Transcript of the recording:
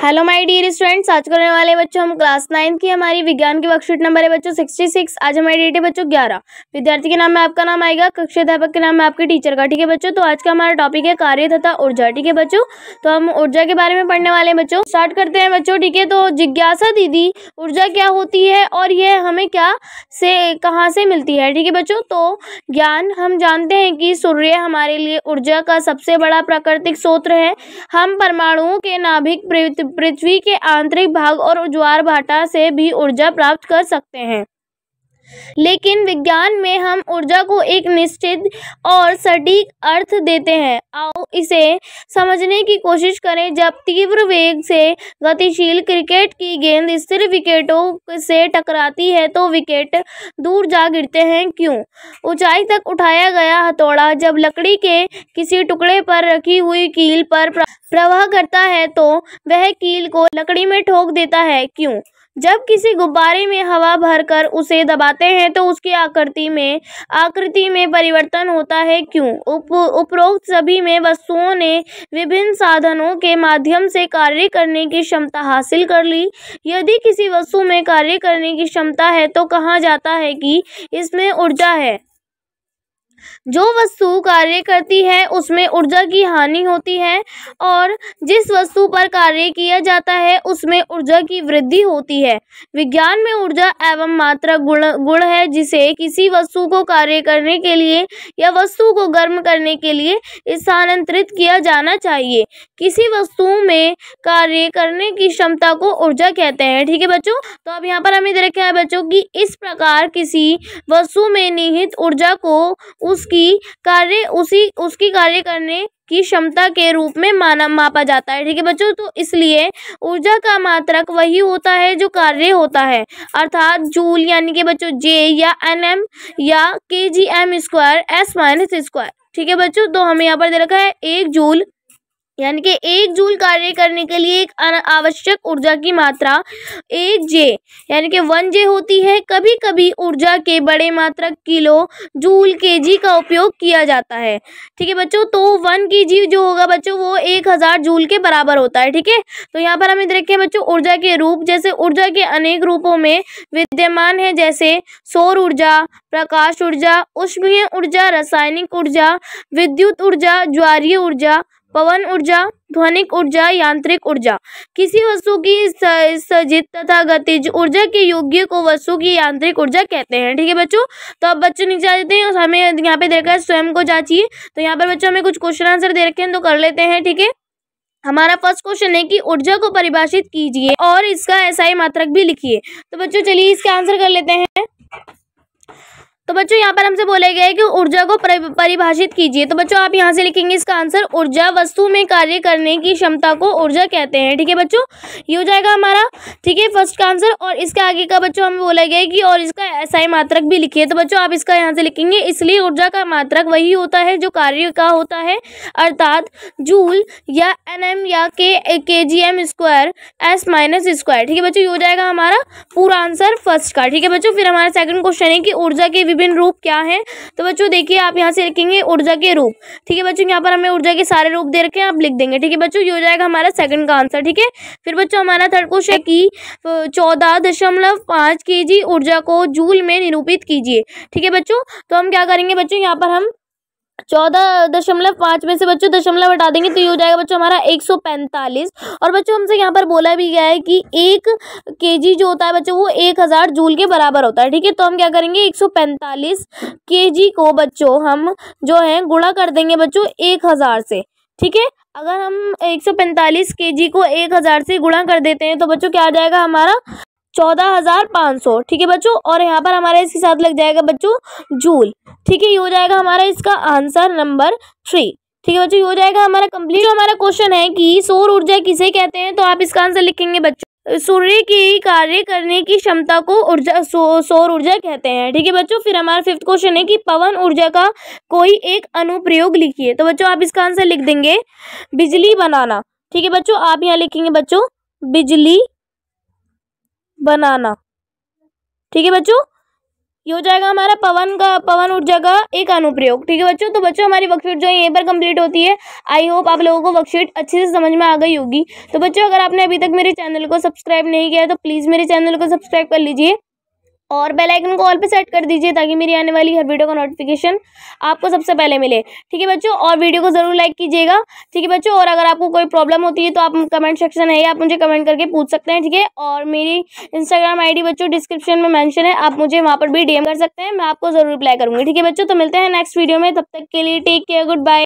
Hello my dear students, आज करने वाले बच्चों हम क्लास 9 की हमारी विज्ञान की वर्कशीट नंबर है बच्चों 66। आज हमारी डेट है बच्चों 11। विद्यार्थी के नाम में आपका नाम आएगा, कक्षा अध्यापक के नाम में आपके टीचर का। ठीक है बच्चों, तो आज का हमारा टॉपिक है कार्य तथा ऊर्जा। ठीक है बच्चों, तो हम ऊर्जा के बारे में पढ़ने वाले हैं बच्चों। स्टार्ट करते हैं बच्चों। ठीक है, तो जिज्ञासा दीदी, ऊर्जा क्या होती है और यह हमें कहाँ से मिलती है। ठीक है बच्चों, तो ज्ञान हम जानते हैं कि सूर्य हमारे लिए ऊर्जा का सबसे बड़ा प्राकृतिक स्रोत है। हम परमाणुओं के नाभिक, पृथ्वी के आंतरिक भाग और ज्वार भाटा से भी ऊर्जा प्राप्त कर सकते हैं, लेकिन विज्ञान में हम ऊर्जा को एक निश्चित और सटीक अर्थ देते हैं। आओ इसे समझने की कोशिश करें। जब तीव्र वेग से गतिशील क्रिकेट की गेंद स्थिर विकेटों से टकराती है तो विकेट दूर जा गिरते हैं। क्यों? ऊंचाई तक उठाया गया हथौड़ा जब लकड़ी के किसी टुकड़े पर रखी हुई कील पर प्रवाह करता है तो वह कील को लकड़ी में ठोक देता है। क्यों? जब किसी गुब्बारे में हवा भरकर उसे दबाते हैं तो उसकी आकृति में परिवर्तन होता है। क्यों? उपरोक्त सभी में वस्तुओं ने विभिन्न साधनों के माध्यम से कार्य करने की क्षमता हासिल कर ली। यदि किसी वस्तु में कार्य करने की क्षमता है तो कहा जाता है कि इसमें ऊर्जा है। जो वस्तु कार्य करती है उसमें ऊर्जा की हानि होती है और जिस वस्तु पर कार्य किया जाता है उसमें ऊर्जा की वृद्धि होती है। विज्ञान में ऊर्जा एवं मात्रक गुण है जिसे किसी वस्तु को कार्य करने के लिए या वस्तु को गर्म करने के लिए स्थानांतरित किया जाना चाहिए। किसी वस्तु में कार्य करने की क्षमता को ऊर्जा कहते हैं। ठीक है बच्चों, तो अब यहाँ पर हमें दे रखा है बच्चों कि इस प्रकार किसी वस्तु में निहित ऊर्जा को उसकी कार्य करने की क्षमता के रूप में मापा जाता है। ठीक है बच्चों, तो इसलिए ऊर्जा का मात्रक वही होता है जो कार्य होता है, अर्थात जूल यानी कि बच्चों जे या एनएम या kgm square s minus square. ठीक है बच्चों, तो हमें यहाँ पर दे रखा है 1 जूल यानी कि 1 जूल कार्य करने के लिए एक आवश्यक ऊर्जा की मात्रा 1 जे यानी कि 1 जे होती है। कभी कभी ऊर्जा के बड़े मात्रक किलो जूल केजी का उपयोग किया जाता है। ठीक है बच्चों, तो 1 केजी जो होगा बच्चों वो 1000 जूल के बराबर होता है। ठीक है, तो यहाँ पर हमें देखें बच्चों ऊर्जा के रूप, जैसे ऊर्जा के अनेक रूपों में विद्यमान है, जैसे सौर ऊर्जा, प्रकाश ऊर्जा, ऊष्मीय ऊर्जा, रासायनिक ऊर्जा, विद्युत ऊर्जा, ज्वारीय ऊर्जा, पवन ऊर्जा, ध्वनिक ऊर्जा, यांत्रिक ऊर्जा। किसी वस्तु की सजित तथा गतिज ऊर्जा के योग्य को वस्तु की यांत्रिक ऊर्जा कहते हैं। ठीक है बच्चों, तो अब बच्चों नीचे आ जाते हैं और हमें यहाँ पे देखा है स्वयं को जांचिए। तो यहाँ पर बच्चों हमें कुछ क्वेश्चन आंसर दे रखे हैं तो कर लेते हैं। ठीक है, हमारा फर्स्ट क्वेश्चन है कि ऊर्जा को परिभाषित कीजिए और इसका एसआई मात्रक भी लिखिए। तो बच्चों चलिए इसका आंसर कर लेते हैं। तो बच्चों यहाँ पर हमसे बोला गया है कि ऊर्जा को परिभाषित कीजिए। तो बच्चों आप यहाँ से लिखेंगे इसका आंसर, ऊर्जा वस्तु में कार्य करने की क्षमता को ऊर्जा कहते हैं। ठीक है बच्चों, ये हो जाएगा हमारा। ठीक है, फर्स्ट का आंसर। और इसके आगे का बच्चों हमें बोला गया है कि और इसका एसआई मात्रक भी लिखिए। तो बच्चों आप इसका यहाँ से लिखेंगे, इसलिए ऊर्जा का मात्रक वही होता है जो कार्य का होता है, अर्थात जूल या एनएम या kgm square s minus square. ठीक है बच्चों, ये हो जाएगा हमारा पूरा आंसर फर्स्ट का। ठीक है बच्चों, फिर हमारा सेकंड क्वेश्चन है कि ऊर्जा के विभिन्न रूप क्या हैं। तो बच्चों देखिए आप यहाँ से लिखेंगे ऊर्जा के रूप। ठीक है बच्चों, यहाँ पर हमें ऊर्जा के सारे रूप दे रखे हैं, आप लिख देंगे। ठीक है बच्चों, ये हो जाएगा हमारा सेकंड का आंसर। ठीक है, फिर बच्चों हमारा थर्ड क्वेश्चन है कि 14.5 kg ऊर्जा को जूल में निरूपित कीजिए। ठीक है बच्चों, तो हम क्या करेंगे बच्चों, यहाँ पर हम 14.5 में से बच्चों दशमलव हटा देंगे तो ये हो जाएगा बच्चों हमारा 145। और बच्चों हमसे यहाँ पर बोला भी गया है कि 1 केजी जो होता है बच्चों वो 1000 जूल के बराबर होता है। ठीक है, तो हम क्या करेंगे 145 केजी को बच्चों हम जो है गुणा कर देंगे बच्चों 1000 से। ठीक है, अगर हम 145 केजी को 1000 से गुणा कर देते हैं तो बच्चों क्या आ जाएगा हमारा 14500। ठीक है बच्चों, और यहाँ पर हमारा इसके साथ लग जाएगा बच्चों जूल। ठीक है, ये हो जाएगा हमारा इसका आंसर नंबर 3। ठीक है बच्चों, ये हो जाएगा हमारा कंप्लीट। हमारा क्वेश्चन है कि सौर ऊर्जा किसे कहते हैं। तो आप इसका आंसर लिखेंगे बच्चों, सूर्य की कार्य करने की क्षमता को सौर ऊर्जा कहते हैं। ठीक है बच्चों, फिर हमारा फिफ्थ क्वेश्चन है कि पवन ऊर्जा का कोई एक अनुप्रयोग लिखिए। तो बच्चों आप इसका आंसर लिख देंगे बिजली बनाना। ठीक है बच्चों, आप यहाँ लिखेंगे बच्चों बिजली बनाना। ठीक है बच्चों, ये हो जाएगा हमारा पवन ऊर्जा का एक अनुप्रयोग। ठीक है बच्चों, तो बच्चों हमारी वर्कशीट जो है यहीं पर कंप्लीट होती है। आई होप आप लोगों को वर्कशीट अच्छे से समझ में आ गई होगी। तो बच्चों अगर आपने अभी तक मेरे चैनल को सब्सक्राइब नहीं किया है तो प्लीज़ मेरे चैनल को सब्सक्राइब कर लीजिए और बेल आइकन को ऑल पे सेट कर दीजिए ताकि मेरी आने वाली हर वीडियो का नोटिफिकेशन आपको सबसे पहले मिले। ठीक है बच्चों, और वीडियो को ज़रूर लाइक कीजिएगा। ठीक है बच्चों, और अगर आपको कोई प्रॉब्लम होती है तो आप कमेंट सेक्शन है, आप मुझे कमेंट करके पूछ सकते हैं। ठीक है, और मेरी इंस्टाग्राम आईडी बच्चों डिस्क्रिप्शन में मेंशन है, आप मुझे वहाँ पर भी डीएम कर सकते हैं, मैं आपको ज़रूर रिप्लाई करूँगी। ठीक है बच्चों, तो मिलते हैं नेक्स्ट वीडियो में, तब तक के लिए टेक केयर, गुड बाय।